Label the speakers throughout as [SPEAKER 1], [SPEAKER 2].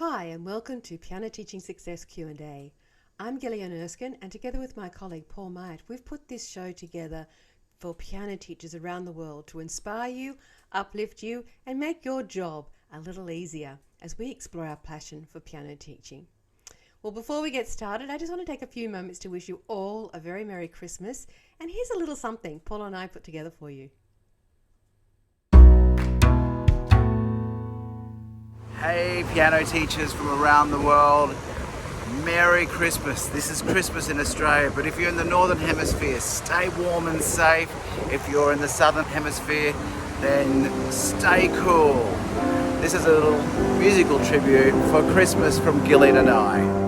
[SPEAKER 1] Hi and welcome to Piano Teaching Success Q&A. I'm Gillian and together with my colleague Paul Myatt, we've put this show together for piano teachers around the world to inspire you, uplift you and make your job a little easier as we explore our passion for piano teaching. Well, before we get started, I just want to take a few moments to wish you all a very Merry Christmas, and here's a little something Paul and I put together for you.
[SPEAKER 2] Hey piano teachers from around the world, Merry Christmas. This is Christmas in Australia, but if you're in the Northern Hemisphere, stay warm and safe. If you're in the Southern Hemisphere, then stay cool. This is a little musical tribute for Christmas from Gillian and I.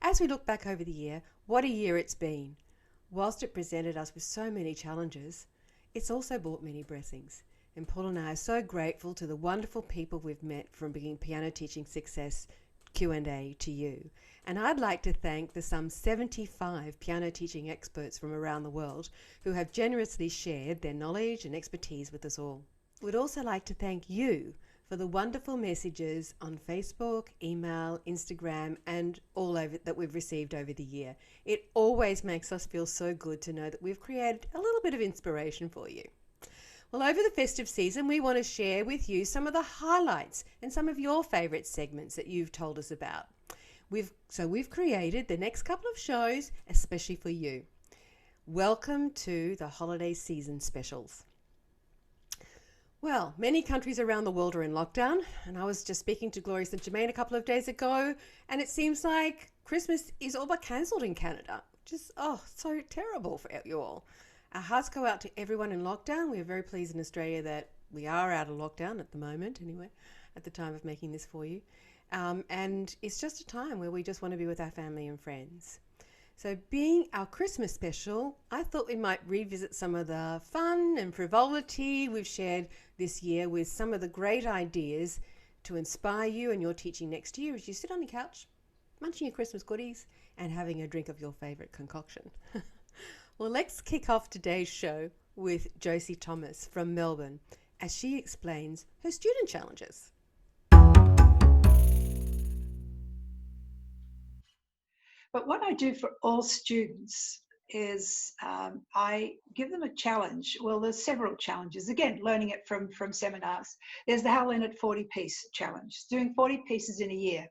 [SPEAKER 1] As we look back over the year, what a year it's been. Whilst it presented us with so many challenges, it's also brought many blessings. And Paul and I are so grateful to the wonderful people we've met from bringing Piano Teaching Success Q&A to you. And I'd like to thank the some 75 piano teaching experts from around the world who have generously shared their knowledge and expertise with us all. We'd also like to thank you for the wonderful messages on Facebook, email, Instagram, and all over that we've received over the year. It always makes us feel so good to know that we've created a little bit of inspiration for you. Well, over the festive season, we want to share with you some of the highlights and some of your favourite segments that you've told us about. We've created the next couple of shows especially for you. Welcome to the holiday season specials. Well, many countries around the world are in lockdown, and I was just speaking to Gloria St. Germain a couple of days ago, and it seems like Christmas is all but cancelled in Canada, which is, so terrible for you all. Our hearts go out to everyone in lockdown. We are very pleased in Australia that we are out of lockdown at the moment, anyway, at the time of making this for you. And it's just a time where we just want to be with our family and friends. So being our Christmas special, I thought we might revisit some of the fun and frivolity we've shared this year with some of the great ideas to inspire you and your teaching next year as you sit on the couch, munching your Christmas goodies and having a drink of your favourite concoction. Well, let's kick off today's show with Josie Thomas from Melbourne as she explains her student challenges.
[SPEAKER 3] But what I do for all students is I give them a challenge. Well, there's several challenges. Again, learning it from seminars. There's the How Learn It 40-piece challenge, doing 40 pieces in a year.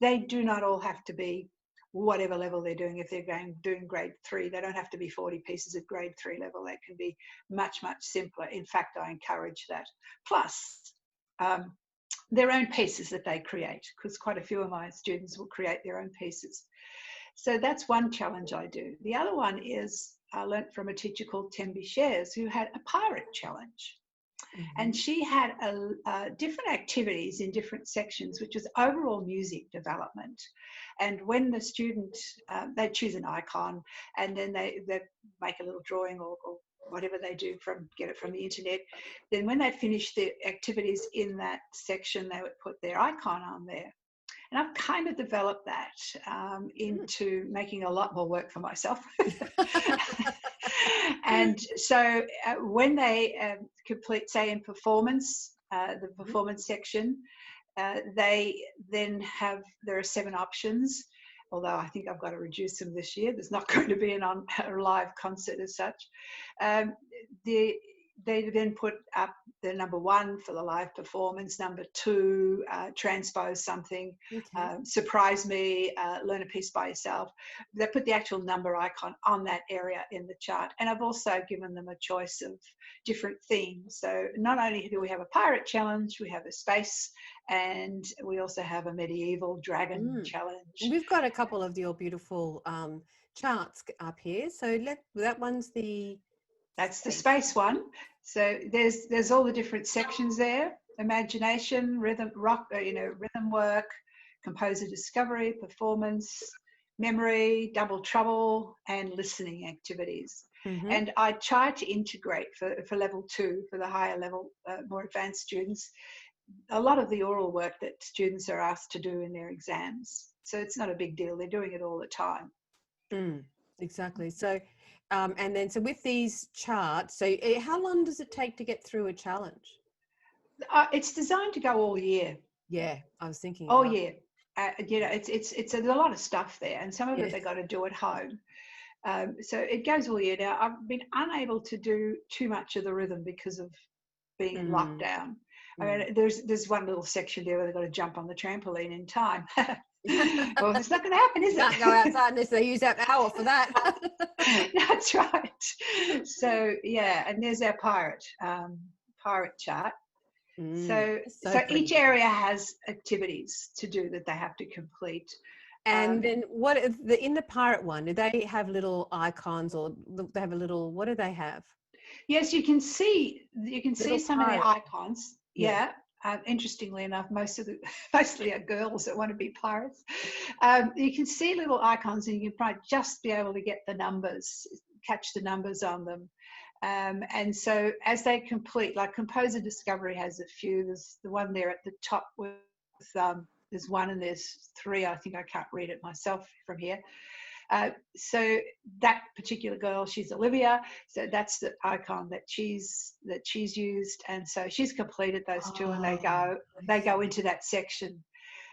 [SPEAKER 3] They do not all have to be whatever level they're doing. If they're doing grade 3, they don't have to be 40 pieces at grade 3 level. They can be much, much simpler. In fact, I encourage that. Plus, their own pieces that they create, because quite a few of my students will create their own pieces. So that's one challenge I do. The other one is I learnt from a teacher called Tembi Shares who had a pirate challenge. Mm-hmm. And she had different activities in different sections, which was overall music development. And when the student, they choose an icon and then they make a little drawing or whatever they do get it from the internet. Then when they finish the activities in that section, they would put their icon on there. And I've kind of developed that into making a lot more work for myself. And so when they complete, say in performance, the performance section, they then there are 7 options. although I think I've got to reduce them this year. There's not going to be a live concert as such. They then put up the number 1 for the live performance, number 2, transpose something, surprise me, learn a piece by yourself. They put the actual number icon on that area in the chart. And I've also given them a choice of different themes. So not only do we have a pirate challenge, we have a space, and we also have a medieval dragon challenge.
[SPEAKER 1] We've got a couple of your beautiful charts up here. So that one's that's
[SPEAKER 3] the space one. So there's all the different sections there: imagination, rhythm, rock, rhythm work, composer discovery, performance, memory, double trouble, and listening activities. And I try to integrate for level 2, for the higher level, more advanced students, a lot of the oral work that students are asked to do in their exams. So it's not a big deal. They're doing it all the time.
[SPEAKER 1] Exactly. So, and then, so with these charts, so how long does it take to get through a challenge?
[SPEAKER 3] It's designed to go all year.
[SPEAKER 1] Yeah, I was thinking.
[SPEAKER 3] All year. It's a lot of stuff there, and some of it they got to do at home. So it goes all year. Now, I've been unable to do too much of the rhythm because of being in lockdown. I mean, there's one little section there where they've got to jump on the trampoline in time. Well, it's not going to happen, is it?
[SPEAKER 1] Can't go outside unless they use that hour for that.
[SPEAKER 3] That's right. So yeah, and there's our pirate chart. So each area has activities to do that they have to complete.
[SPEAKER 1] And then in the pirate one, do they have little icons, or they have a little, what do they have?
[SPEAKER 3] Yes, you can see some of the icons.
[SPEAKER 1] Yeah.
[SPEAKER 3] Interestingly enough, mostly are girls that want to be pirates. You can see little icons, and you can probably just be able to get the numbers, catch the numbers on them. And so as they complete, like composer discovery has a few. There's the one there at the top with there's 1 and there's 3. I think I can't read it myself from here. So that particular girl, she's Olivia. So that's the icon that she's used, and so she's completed those 2, and they go into that section.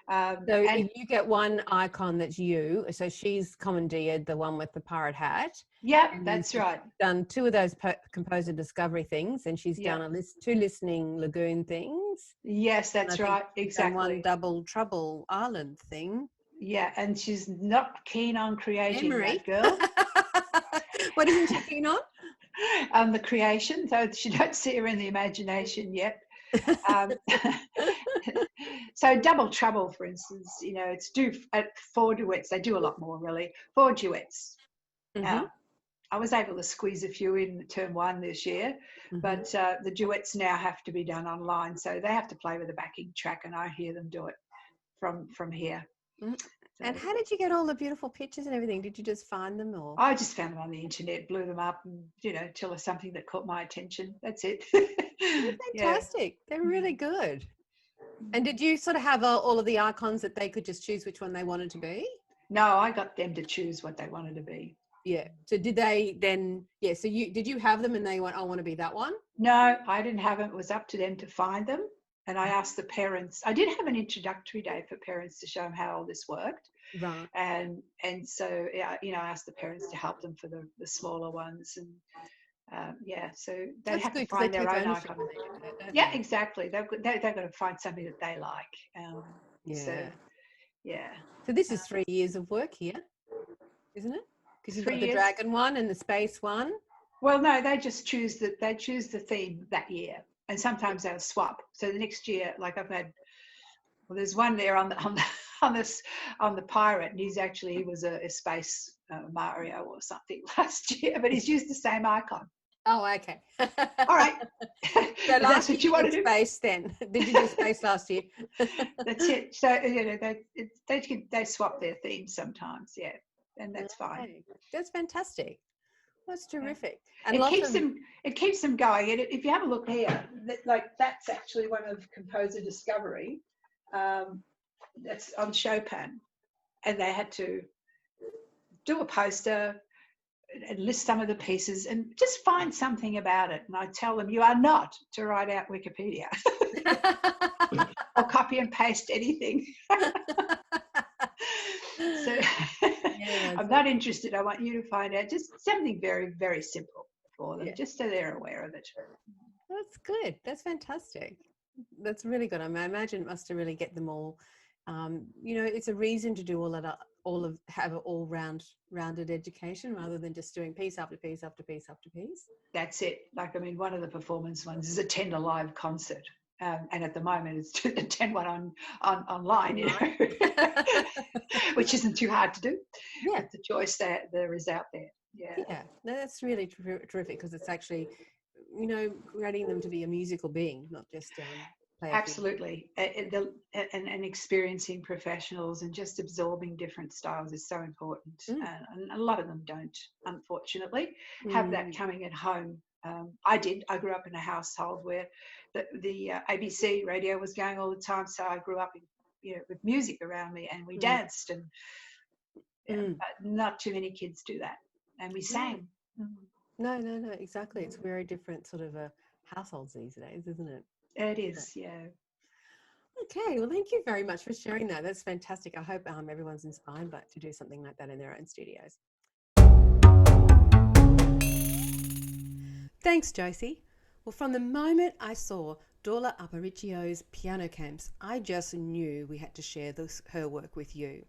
[SPEAKER 1] So if you get one icon that's you, so she's commandeered the one with the pirate hat.
[SPEAKER 3] Yeah, that's right.
[SPEAKER 1] Done 2 of those composer discovery things, and she's done 2 listening lagoon things.
[SPEAKER 3] Yes, that's right. Exactly.
[SPEAKER 1] 1 double trouble island thing.
[SPEAKER 3] Yeah, and she's not keen on creating, that girl.
[SPEAKER 1] What isn't she keen on?
[SPEAKER 3] The creation. So she don't see her in the imagination yet. So double trouble, for instance, it's due at 4 duets. They do a lot more, really. 4 duets. I was able to squeeze a few in term 1 this year, but the duets now have to be done online, so they have to play with a backing track, and I hear them do it from here.
[SPEAKER 1] And how did you get all the beautiful pictures and everything? Did you just find them, or?
[SPEAKER 3] I just found them on the internet, blew them up, and till there's something that caught my attention. That's it.
[SPEAKER 1] Fantastic. They're really good. And did you sort of have all of the icons that they could just choose which one they wanted to be?
[SPEAKER 3] No, I got them to choose what they wanted to be.
[SPEAKER 1] Yeah. So did they then? Yeah. So did you have them and they went, I want to be that one?
[SPEAKER 3] No, I didn't have them. It was up to them to find them. And I asked the parents. I did have an introductory day for parents to show them how all this worked.
[SPEAKER 1] Right.
[SPEAKER 3] And so I asked the parents to help them for the smaller ones, and so they have to find their own icon. Yeah, exactly. They've got to find something that they like.
[SPEAKER 1] So this is 3 years of work here, isn't it? Because you've got the dragon one and the space one.
[SPEAKER 3] Well, no, they just choose the theme that year, and sometimes they'll swap. So the next year, like there's one there on the pirate, and he was a space Mario or something last year, but he's used the same icon.
[SPEAKER 1] Oh, okay.
[SPEAKER 3] All right.
[SPEAKER 1] So that's what you want to do. Space then. Did you do space last year?
[SPEAKER 3] That's it. So they swap their themes sometimes, yeah, and that's fine.
[SPEAKER 1] That's fantastic. That's terrific.
[SPEAKER 3] And it keeps them going. And if you have a look here, that's actually one of composer discovery. That's on Chopin, and they had to do a poster and list some of the pieces and just find something about it. And I tell them, you are not to write out Wikipedia or copy and paste anything. So
[SPEAKER 1] That's
[SPEAKER 3] I'm not interested. I want you to find out just something very, very simple for them,
[SPEAKER 1] yeah.
[SPEAKER 3] just so they're aware of it.
[SPEAKER 1] That's good. That's fantastic. That's really good. I mean, I imagine it must have really get them all. It's a reason to do all that, all of have an rounded education rather than just doing piece after piece after piece after piece.
[SPEAKER 3] That's it. Like, I mean, one of the performance ones is attend a live concert. And at the moment, it's to attend one online, which isn't too hard to do.
[SPEAKER 1] Yeah.
[SPEAKER 3] It's a choice that there is out there. Yeah.
[SPEAKER 1] Yeah. No, that's really terrific because it's actually, creating them to be a musical being, not just play a piano.
[SPEAKER 3] Absolutely. And experiencing professionals and just absorbing different styles is so important. And a lot of them don't, unfortunately, have that coming at home. I did. I grew up in a household where the ABC radio was going all the time. So I grew up with music around me, and we danced. But not too many kids do that. And we sang.
[SPEAKER 1] No, exactly. It's very different sort of households these days, isn't it?
[SPEAKER 3] It is, yeah.
[SPEAKER 1] Okay, well, thank you very much for sharing that. That's fantastic. I hope everyone's inspired to do something like that in their own studios. Thanks, Josie. Well, from the moment I saw Dorla Aparicio's piano camps, I just knew we had to share her work with you.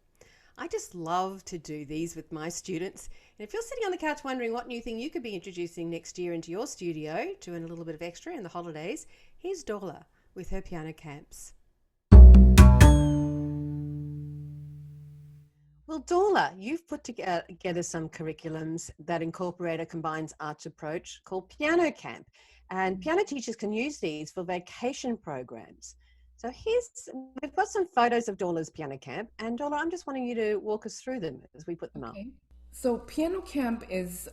[SPEAKER 1] I just love to do these with my students. And if you're sitting on the couch wondering what new thing you could be introducing next year into your studio to earn a little bit of extra in the holidays, here's Dorla with her piano camps. Well, Dorla, you've put together some curriculums that incorporate a combined arts approach called Piano Camp. And piano teachers can use these for vacation programs. So we've got some photos of Dorla's piano camp, and Dorla, I'm just wanting you to walk us through them as we put them up.
[SPEAKER 4] So piano camp is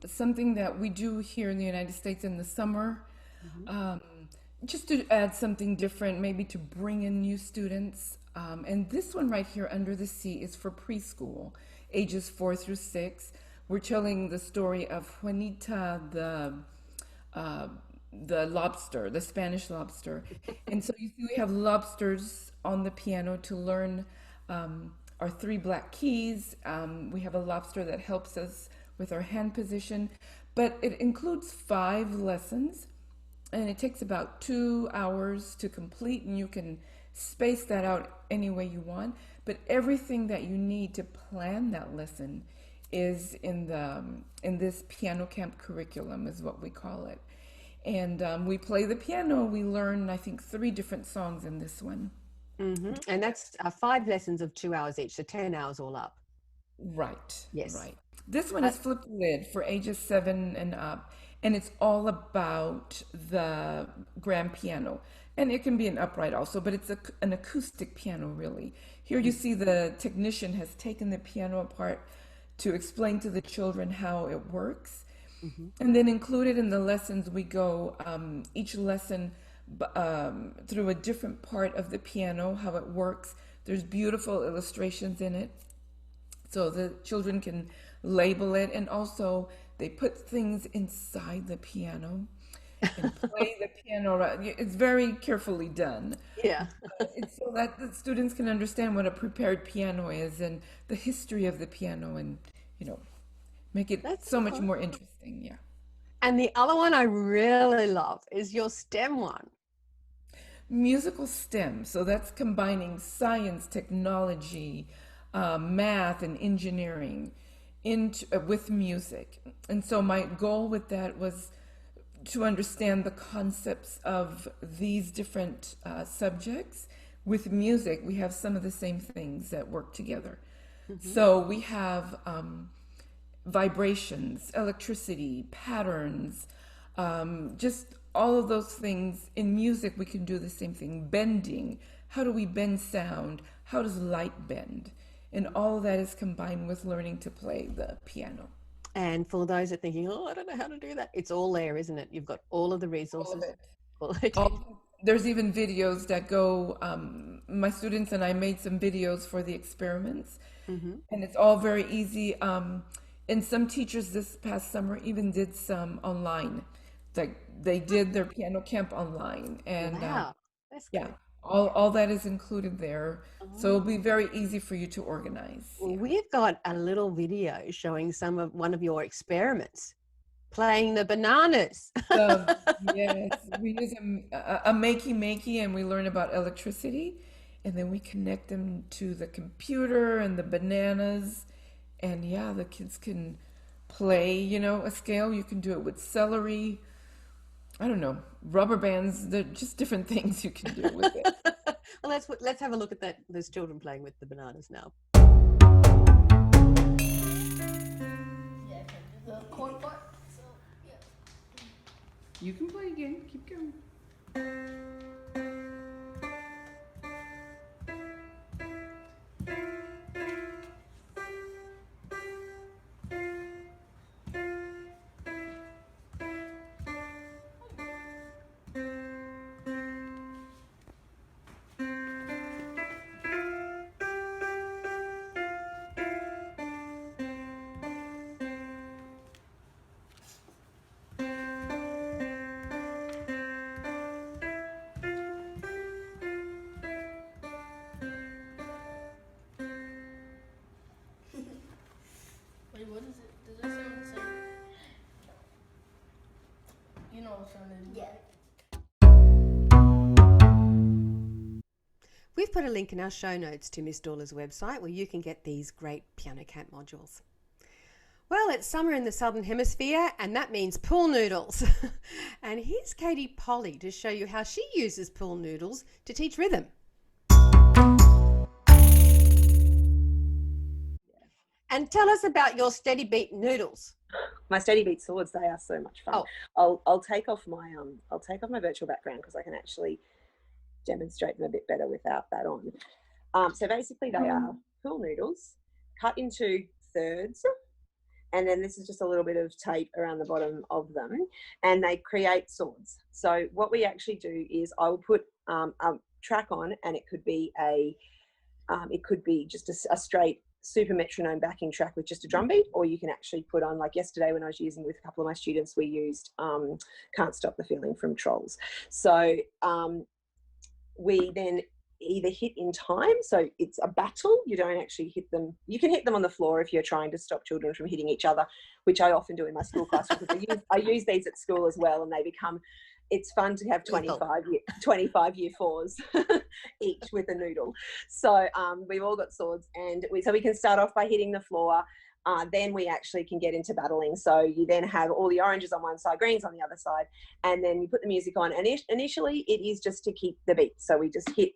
[SPEAKER 4] something that we do here in the United States in the summer, just to add something different, maybe to bring in new students. And this one right here, Under the Sea, is for preschool, ages 4 through 6. We're telling the story of Juanita, the lobster, the Spanish lobster. And so you see we have lobsters on the piano to learn our 3 black keys. We have a lobster that helps us with our hand position, but it includes 5 lessons, and it takes about 2 hours to complete, and you can space that out any way you want. But everything that you need to plan that lesson is in this piano camp curriculum, is what we call it. And we play the piano. We learn, I think, 3 different songs in this one.
[SPEAKER 1] And that's 5 lessons of 2 hours each, so 10 hours all up.
[SPEAKER 4] Right.
[SPEAKER 1] Yes.
[SPEAKER 4] Right. This one is Flip the Lid for ages 7 and up. And it's all about the grand piano. And it can be an upright also, but it's an acoustic piano, really. Here you see the technician has taken the piano apart to explain to the children how it works. And then included in the lessons, we go each lesson through a different part of the piano, how it works. There's beautiful illustrations in it, so the children can label it. And also, they put things inside the piano and play the piano. It's very carefully done.
[SPEAKER 1] Yeah.
[SPEAKER 4] It's so that the students can understand what a prepared piano is and the history of the piano, and make it so much more interesting. Yeah.
[SPEAKER 1] And the other one I really love is your STEM one.
[SPEAKER 4] Musical STEM. So that's combining science, technology, math, and engineering with music. And so my goal with that was to understand the concepts of these different subjects. With music, we have some of the same things that work together. So we have vibrations, electricity, patterns, just all of those things. In music, we can do the same thing. Bending, how do we bend sound? How does light bend? And all of that is combined with learning to play the piano.
[SPEAKER 1] And for those that are thinking, I don't know how to do that, it's all there, isn't it? You've got all of the resources.
[SPEAKER 4] There's even videos that go, my students and I made some videos for the experiments, and it's all very easy. And some teachers this past summer even did some online. Like they did their piano camp online. And
[SPEAKER 1] wow, that's good.
[SPEAKER 4] All that is included there. So it'll be very easy for you to organize.
[SPEAKER 1] Well,
[SPEAKER 4] Yeah.
[SPEAKER 1] we've got a little video showing one of your experiments, playing the bananas.
[SPEAKER 4] Yes, we use a makey and we learn about electricity and then we connect them to the computer and the bananas. And yeah, the kids can play, a scale. You can do it with celery. I don't know, rubber bands. They're just different things you can do with it.
[SPEAKER 1] Well, let's have a look at that. Those children playing with the bananas now.
[SPEAKER 5] Yeah, the chord part. So, yeah.
[SPEAKER 4] You can play again. Keep going.
[SPEAKER 5] Wait, what is it? Does that sound the same? You know what I'm trying to do. Yeah.
[SPEAKER 1] We've put a link in our show notes to Miss Dorla's website where you can get these great piano camp modules. Well, it's summer in the Southern Hemisphere, and that means pool noodles. And here's Katie Poli to show you how she uses pool noodles to teach rhythm. And tell us about your steady beat noodles.
[SPEAKER 6] My steady beat swords, they are so much fun.
[SPEAKER 1] Oh.
[SPEAKER 6] I'll take off my virtual background because I can actually demonstrate them a bit better without that on. So basically they are pool noodles cut into thirds, and then this is just a little bit of tape around the bottom of them, and they create swords. So what we actually do is I will put a track on, and it could be just a straight super metronome backing track with just a drum beat, or you can actually put on, like yesterday when I was using with a couple of my students, we used Can't Stop the Feeling from Trolls. So we then either hit in time, so it's a battle, you don't actually hit them, you can hit them on the floor if you're trying to stop children from hitting each other, which I often do in my school classroom because I use these at school as well, and they become, it's fun to have 25 year fours each with a noodle. So we've all got swords, and we can start off by hitting the floor. Then we actually can get into battling. So you then have all the oranges on one side, greens on the other side, and then you put the music on. And initially it is just to keep the beat. So we just hit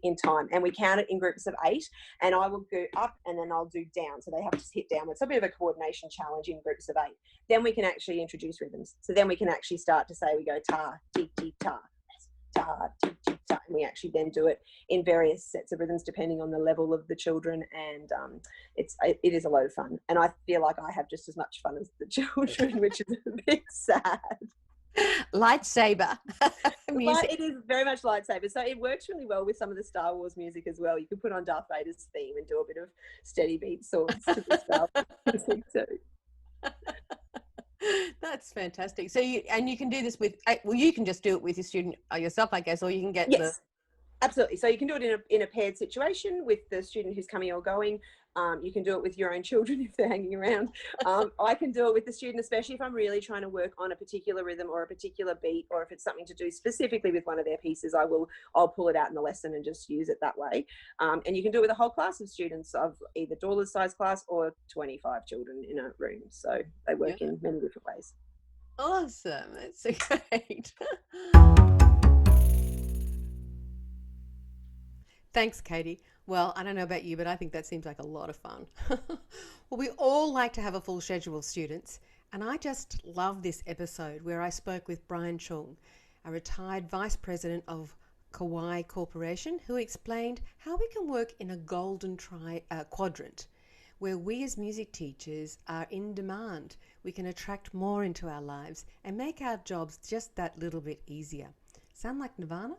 [SPEAKER 6] in time, and we count it in groups of 8, and I will go up and then I'll do down. So they have to hit downwards. So a bit of a coordination challenge in groups of 8. Then we can actually introduce rhythms. So then we can actually start to say, we go ta, ti, ti, ta, ta, ti, ti, ta. And we actually then do it in various sets of rhythms depending on the level of the children, and it is a load of fun, and I feel like I have just as much fun as the children, which is a bit sad.
[SPEAKER 1] Lightsaber.
[SPEAKER 6] It is very much lightsaber, so it works really well with some of the Star Wars music as well. You could put on Darth Vader's theme and do a bit of steady beat swords to the Star Wars music too.
[SPEAKER 1] That's fantastic. So you can do this with, well, you can just do it with your student or yourself, I guess, or you can get
[SPEAKER 6] Absolutely. So you can do it in a paired situation with the student who's coming or going. You can do it with your own children if they're hanging around. I can do it with the student, especially if I'm really trying to work on a particular rhythm or a particular beat, or if it's something to do specifically with one of their pieces, I'll pull it out in the lesson and just use it that way. And you can do it with a whole class of students of either Dorla's size class or 25 children in a room. So they work in many different ways.
[SPEAKER 1] Awesome. That's so great. Thanks, Katie. Well, I don't know about you, but I think that seems like a lot of fun. Well, we all like to have a full schedule of students, and I just love this episode where I spoke with Brian Chung, a retired vice president of Q+A Corporation, who explained how we can work in a golden quadrant, where we as music teachers are in demand. We can attract more into our lives and make our jobs just that little bit easier. Sound like Nirvana?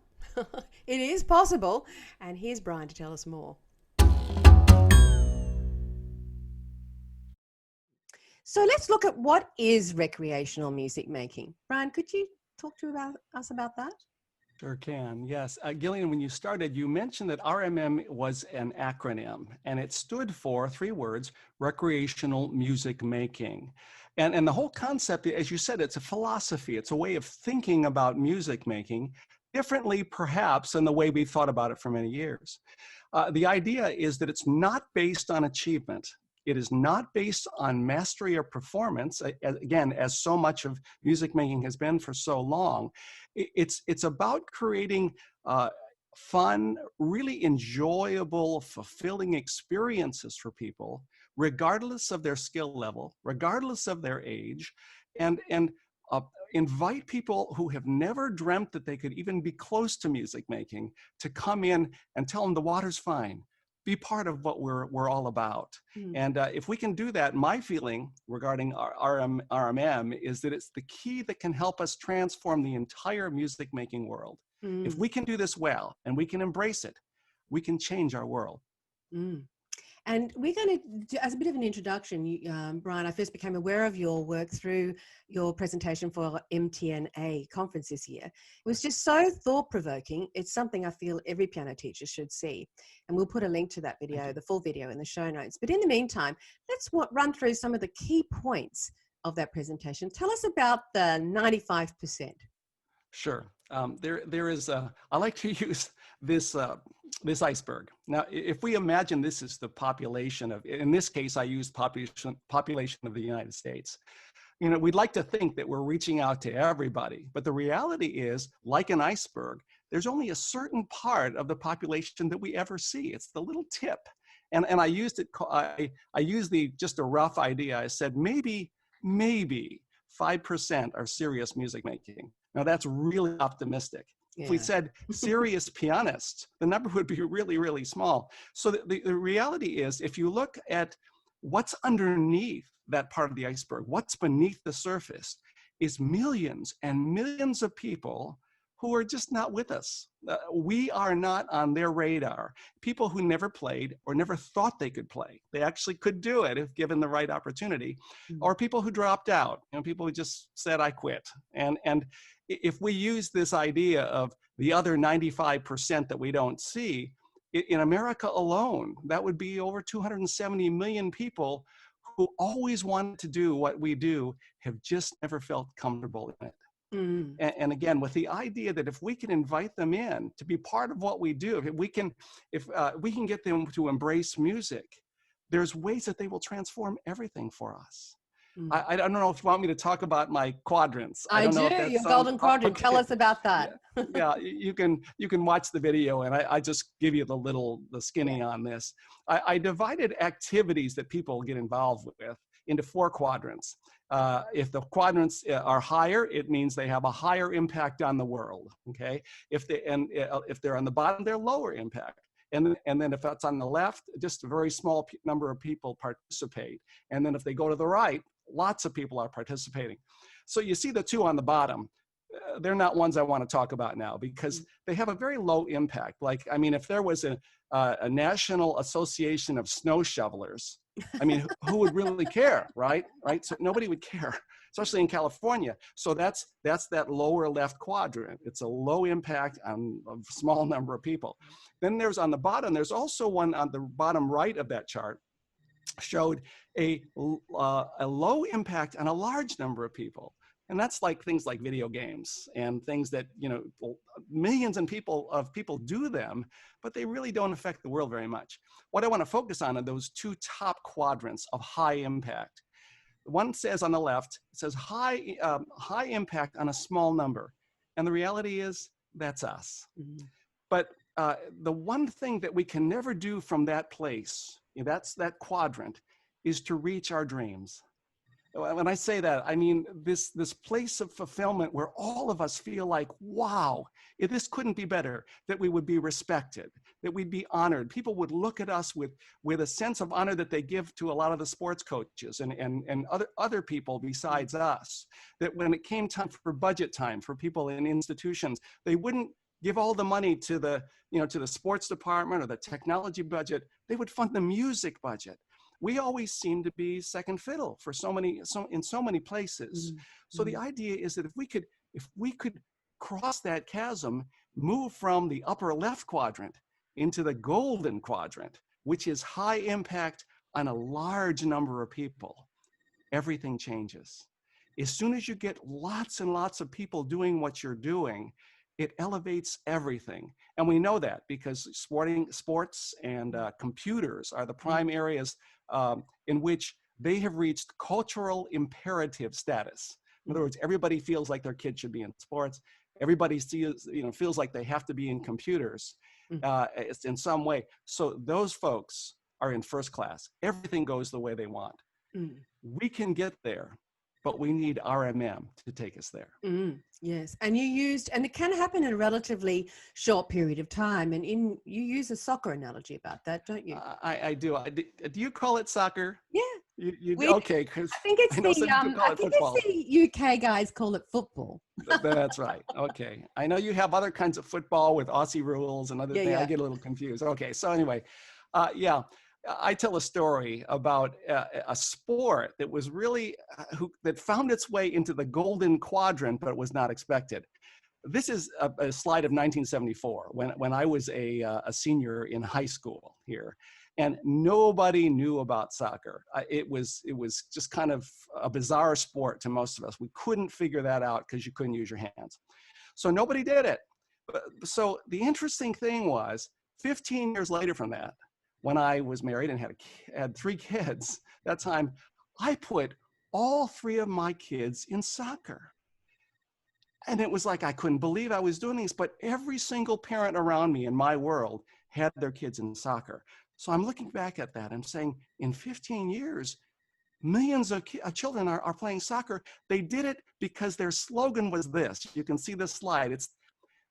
[SPEAKER 1] It is possible, and here's Brian to tell us more. So let's look at what is recreational music making. Brian, could you talk to us about that?
[SPEAKER 7] Sure can, yes. Gillian, when you started, you mentioned that RMM was an acronym, and it stood for 3 words, Recreational Music Making. And the whole concept, as you said, it's a philosophy. It's a way of thinking about music making differently, perhaps, than the way we've thought about it for many years. The idea is that it's not based on achievement. It is not based on mastery or performance, again, as so much of music making has been for so long. It's about creating fun, really enjoyable, fulfilling experiences for people, regardless of their skill level, regardless of their age, and invite people who have never dreamt that they could even be close to music making to come in and tell them the water's fine. Be part of what we're all about. And if we can do that, my feeling regarding RMM is that it's the key that can help us transform the entire music making world. If we can do this well and we can embrace it, we can change our world.
[SPEAKER 1] And we're going to do, as a bit of an introduction, Brian, I first became aware of your work through your presentation for MTNA conference this year. It was just so thought-provoking. It's something I feel every piano teacher should see. And we'll put a link to that video, the full video, in the show notes. But in the meantime, let's run through some of the key points of that presentation. Tell us about the 95%.
[SPEAKER 7] Sure. There is, I like to use this iceberg. Now, if we imagine this is the population of, in this case, I used population of the United States. You know, we'd like to think that we're reaching out to everybody, but the reality is, like an iceberg, there's only a certain part of the population that we ever see. It's the little tip. And I used it, I used just a rough idea. I said, maybe 5% are serious music making. Now that's really optimistic. Yeah. If we said serious pianists, the number would be really, really small. So the reality is, if you look at what's underneath that part of the iceberg, what's beneath the surface, is millions and millions of people who are just not with us. We are not on their radar. People who never played or never thought they could play. They actually could do it if given the right opportunity. Or people who dropped out, you know, people who just said, I quit. And if we use this idea of the other 95% that we don't see, in America alone, that would be over 270 million people who always wanted to do what we do, have just never felt comfortable in it. And again, with the idea that if we can invite them in to be part of what we do, if we can get them to embrace music, there's ways that they will transform everything for us. I don't know if you want me to talk about my quadrants.
[SPEAKER 1] I do. Your Golden Quadrant. Okay. Tell us about that.
[SPEAKER 7] Yeah, you can watch the video, and I just give you the skinny on this. I divided activities that people get involved with into 4 quadrants. If the quadrants are higher, it means they have a higher impact on the world. Okay. If they're on the bottom, they're lower impact. And then if that's on the left, just a very small number of people participate. And then if they go to the right, lots of people are participating. So you see the 2 on the bottom. They're not ones I want to talk about now because they have a very low impact. Like, I mean, if there was a National Association of Snow Shovelers, I mean, who would really care, right? So nobody would care, especially in California. So that's that lower left quadrant. It's a low impact on a small number of people. Then there's on the bottom, there's also one on the bottom right of that chart, showed a low impact on a large number of people. And that's like things like video games and things that, you know, millions of people do them, but they really don't affect the world very much. What I want to focus on are those 2 top quadrants of high impact. One says on the left, it says high impact on a small number. And the reality is that's us. But the one thing that we can never do from that place, that's that quadrant, is to reach our dreams. When I say that, I mean this place of fulfillment where all of us feel like, wow, if this couldn't be better, that we would be respected, that we'd be honored. People would look at us with a sense of honor that they give to a lot of the sports coaches and other people besides us, that when it came time for budget time for people in institutions, they wouldn't give all the money to the sports department or the technology budget. They would fund the music budget. We always seem to be second fiddle for in so many places. So the idea is that if we could cross that chasm, move from the upper left quadrant into the golden quadrant, which is high impact on a large number of people, everything changes. As soon as you get lots and lots of people doing what you're doing, it elevates everything. And we know that because sports and computers are the prime areas in which they have reached cultural imperative status. In other words, everybody feels like their kid should be in sports. Everybody feels like they have to be in computers in some way. So those folks are in first class. Everything goes the way they want. We can get there, but we need RMM to take us there.
[SPEAKER 1] Yes, and it can happen in a relatively short period of time. And you use a soccer analogy about that, don't you?
[SPEAKER 7] I do. Do you call it soccer?
[SPEAKER 1] Yeah.
[SPEAKER 7] Okay, because
[SPEAKER 1] I think it's the UK guys call it football.
[SPEAKER 7] That's right. Okay, I know you have other kinds of football with Aussie rules and other things. I get a little confused. Okay, so anyway, I tell a story about a sport that was really that found its way into the Golden Quadrant, but it was not expected. This is a slide of 1974 when I was a senior in high school here. And nobody knew about soccer. It was just kind of a bizarre sport to most of us. We couldn't figure that out because you couldn't use your hands. So nobody did it. So the interesting thing was 15 years later from that, when I was married and had 3 kids, that time, I put all 3 of my kids in soccer. And it was like I couldn't believe I was doing this, but every single parent around me in my world had their kids in soccer. So I'm looking back at that and saying, in 15 years, millions of children are playing soccer. They did it because their slogan was this. You can see this slide. It's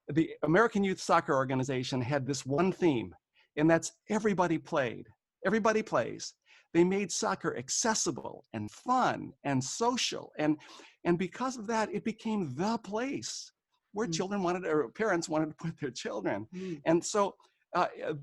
[SPEAKER 7] the American Youth Soccer Organization had this one theme, and that's everybody played. Everybody plays. They made soccer accessible and fun and social. And because of that, it became the place where parents wanted to put their children. And so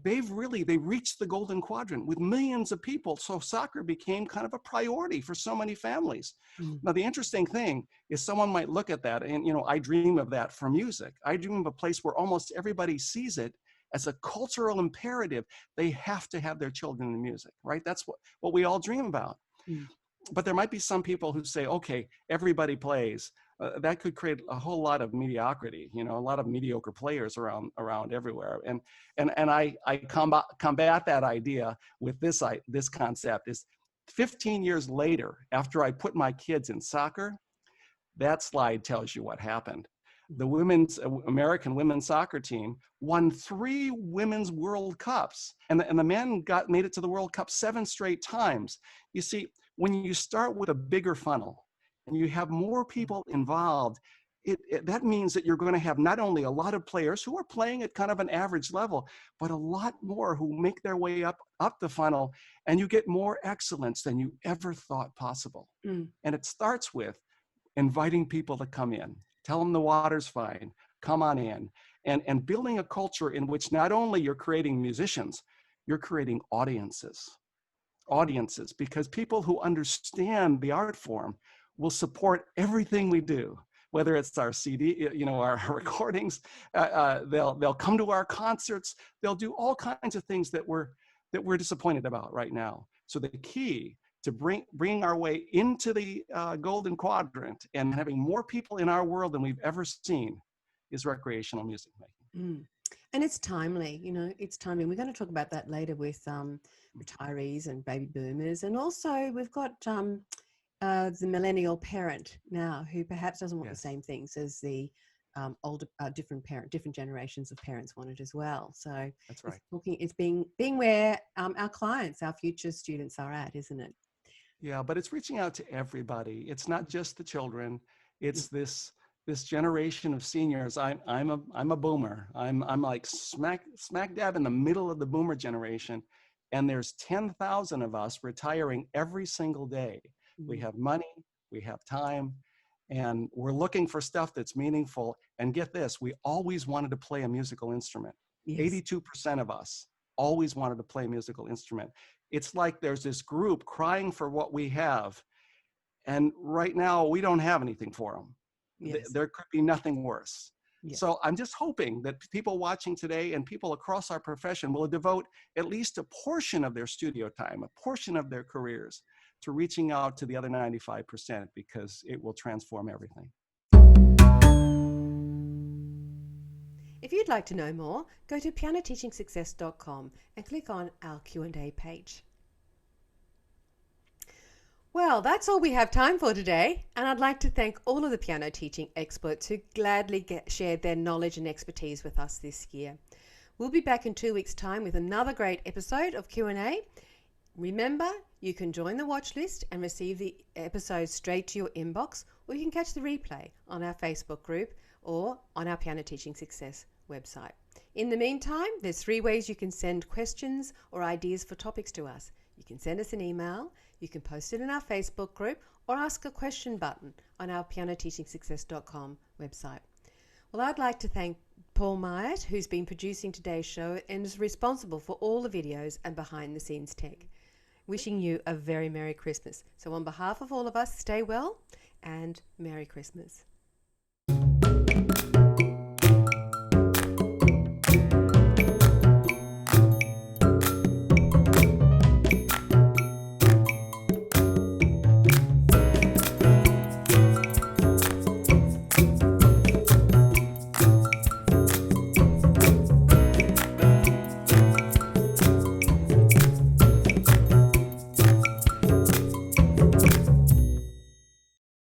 [SPEAKER 7] they reached the Golden Quadrant with millions of people. So soccer became kind of a priority for so many families. Now, the interesting thing is someone might look at that and, I dream of that for music. I dream of a place where almost everybody sees it as a cultural imperative. They have to have their children in music, right? That's what we all dream about. But there might be some people who say, okay, everybody plays. That could create a whole lot of mediocrity, a lot of mediocre players around everywhere. And I combat that idea with this concept is 15 years later, after I put my kids in soccer, that slide tells you what happened. The American women's soccer team won 3 women's World Cups, and the men made it to the World Cup 7 straight times. You see, when you start with a bigger funnel and you have more people involved, that means that you're going to have not only a lot of players who are playing at kind of an average level, but a lot more who make their way up the funnel, and you get more excellence than you ever thought possible. And it starts with inviting people to come in. Tell them the water's fine, come on in. And building a culture in which not only you're creating musicians, you're creating audiences, because people who understand the art form will support everything we do, whether it's our CD, our recordings, they'll come to our concerts, they'll do all kinds of things that we're disappointed about right now. So the key to bring our way into the Golden Quadrant and having more people in our world than we've ever seen is recreational music making.
[SPEAKER 1] And it's timely, it's timely. We're going to talk about that later with retirees and baby boomers. And also we've got the millennial parent now who perhaps doesn't want the same things as the older, different generations of parents wanted as well. So
[SPEAKER 7] that's right.
[SPEAKER 1] It's being where our clients, our future students are at, isn't it?
[SPEAKER 7] Yeah, but it's reaching out to everybody. It's not just the children. It's this generation of seniors. I'm a boomer. I'm like smack dab in the middle of the boomer generation, and there's 10,000 of us retiring every single day. We have money, we have time, and we're looking for stuff that's meaningful. And get this, we always wanted to play a musical instrument. 82% of us always wanted to play a musical instrument. It's like there's this group crying for what we have. And right now we don't have anything for them. There could be nothing worse.
[SPEAKER 1] Yeah.
[SPEAKER 7] So I'm just hoping that people watching today and people across our profession will devote at least a portion of their studio time, a portion of their careers, to reaching out to the other 95%, because it will transform everything.
[SPEAKER 1] If you'd like to know more, go to pianoteachingsuccess.com and click on our Q&A page. Well, that's all we have time for today, and I'd like to thank all of the piano teaching experts who gladly shared their knowledge and expertise with us this year. We'll be back in 2 weeks' time with another great episode of Q&A. Remember, you can join the watch list and receive the episodes straight to your inbox, or you can catch the replay on our Facebook group or on our Piano Teaching Success website. In the meantime, there's 3 ways you can send questions or ideas for topics to us. You can send us an email, you can post it in our Facebook group, or ask a question button on our pianoteachingsuccess.com website. Well, I'd like to thank Paul Myatt, who's been producing today's show and is responsible for all the videos and behind-the-scenes tech. Wishing you a very Merry Christmas. So on behalf of all of us, stay well and Merry Christmas.